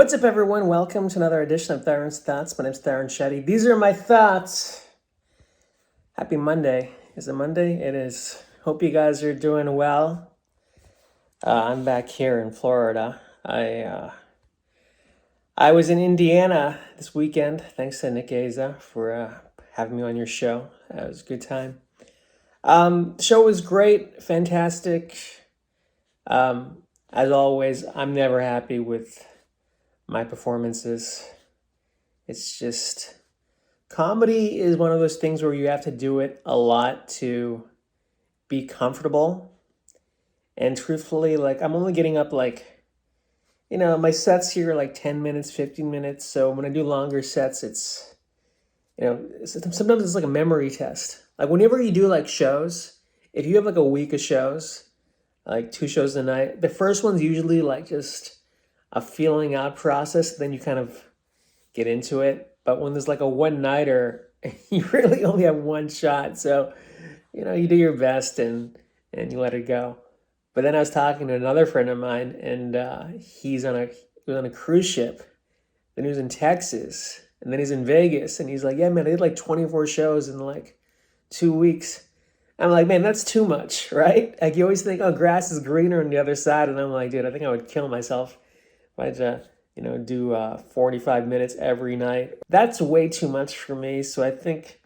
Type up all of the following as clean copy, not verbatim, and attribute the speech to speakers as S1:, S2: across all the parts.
S1: What's up, everyone? Welcome to another edition of Tarun's Thoughts. My name's Tarun Shetty. These are my thoughts. Happy Monday. Is it Monday? It is. Hope you guys are doing well. I'm back here in Florida. I was in Indiana this weekend. Thanks to Nick Aza for having me on your show. It was a good time. The show was great, fantastic. As always, I'm never happy with my performances. It's just, comedy is one of those things where you have to do it a lot to be comfortable. And truthfully, I'm only getting up my sets here are 10 minutes, 15 minutes. So when I do longer sets, it's, sometimes it's like a memory test. Like whenever you do shows, if you have a week of shows, 2 shows a night, the first one's usually just a feeling out process, then you kind of get into it. But when there's a one-nighter, you really only have one shot. So, you do your best and you let it go. But then I was talking to another friend of mine, and he was on a cruise ship. Then he was in Texas, and then he's in Vegas, and he's like, yeah, man, I did 24 shows in 2 weeks. I'm like, man, that's too much, right? You always think, oh, grass is greener on the other side. And I'm like, dude, I think I would kill myself if I do 45 minutes every night. That's way too much for me. So I think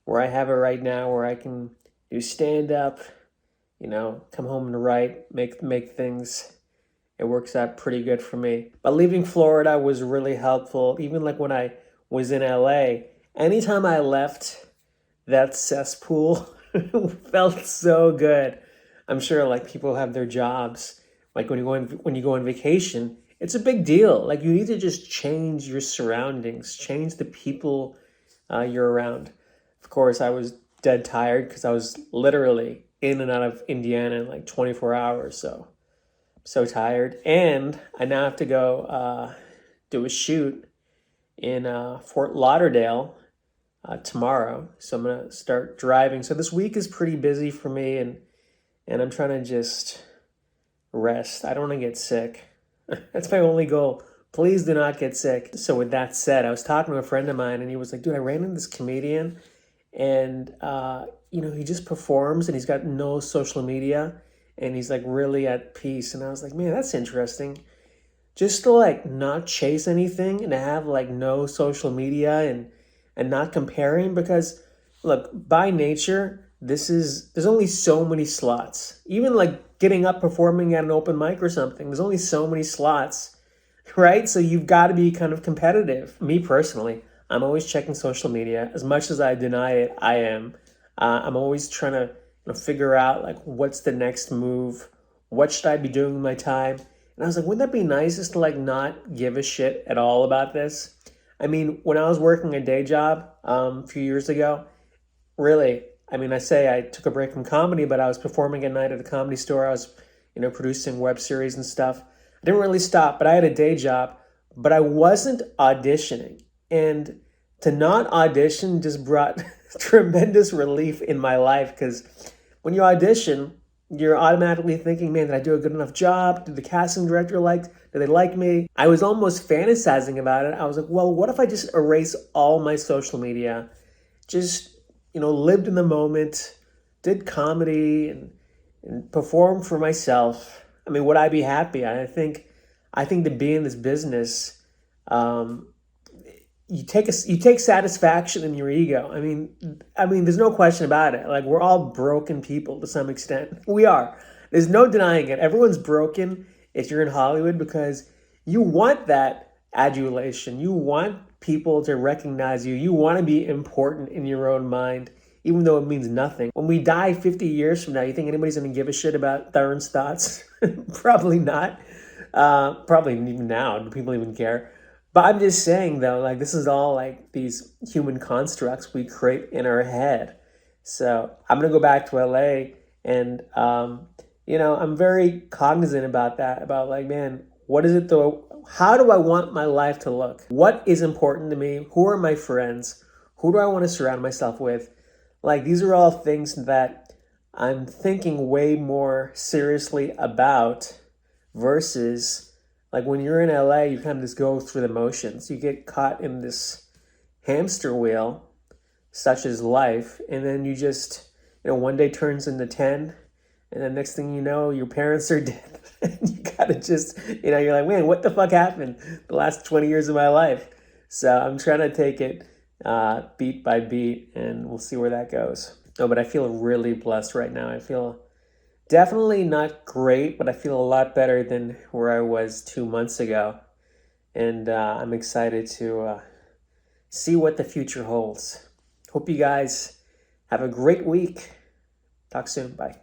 S1: where I have it right now, where I can do stand up, come home and write, make things, it works out pretty good for me. But leaving Florida was really helpful. Even when I was in LA, anytime I left that cesspool, felt so good. I'm sure people have their jobs. When you go on vacation, it's a big deal. You need to just change your surroundings, change the people you're around. Of course, I was dead tired because I was literally in and out of Indiana in 24 hours. So tired. And I now have to go do a shoot in Fort Lauderdale tomorrow. So I'm going to start driving. So this week is pretty busy for me, and I'm trying to just rest. I don't want to get sick. That's my only goal. Please do not get sick. So with that said, I was talking to a friend of mine, and he was like, dude, I ran into this comedian, and he just performs, and he's got no social media, and he's really at peace. And I was like, man, that's interesting. Just to not chase anything and to have no social media and not comparing, because look, by nature, there's only so many slots. Even getting up performing at an open mic or something, there's only so many slots, right? So you've got to be kind of competitive. Me personally, I'm always checking social media. As much as I deny it, I am. I'm always trying to figure out what's the next move, what should I be doing with my time. And I was like, wouldn't that be nice just to not give a shit at all about this? I mean, when I was working a day job a few years ago, really, I say I took a break from comedy, but I was performing at night at the Comedy Store. I was, producing web series and stuff. I didn't really stop, but I had a day job, but I wasn't auditioning. And to not audition just brought tremendous relief in my life, because when you audition, you're automatically thinking, man, did I do a good enough job? Did the casting director did they like me? I was almost fantasizing about it. I was like, well, what if I just erase all my social media? Just, lived in the moment, did comedy and performed for myself. Would I be happy? I think to be in this business, you take satisfaction in your ego. There's no question about it. We're all broken people to some extent. We are. There's no denying it. Everyone's broken if you're in Hollywood, because you want that adulation. You want people to recognize you. You want to be important in your own mind, even though it means nothing. When we die 50 years from now, you think anybody's going to give a shit about Tarun's thoughts? Probably not. Probably even now. Do people even care? But I'm just saying, though, this is all these human constructs we create in our head. So I'm going to go back to LA, and, I'm very cognizant about that, about man, what is it though? How do I want my life to look? What is important to me? Who are my friends? Who do I want to surround myself with? These are all things that I'm thinking way more seriously about versus Like when you're in LA, you kind of just go through the motions. You get caught in this hamster wheel, such as life, and then you just, one day turns into 10, and then next thing you know, your parents are dead. And you gotta just, you're like, man, what the fuck happened the last 20 years of my life? So I'm trying to take it beat by beat, and we'll see where that goes. No, but I feel really blessed right now. I feel definitely not great, but I feel a lot better than where I was 2 months ago. And I'm excited to see what the future holds. Hope you guys have a great week. Talk soon. Bye.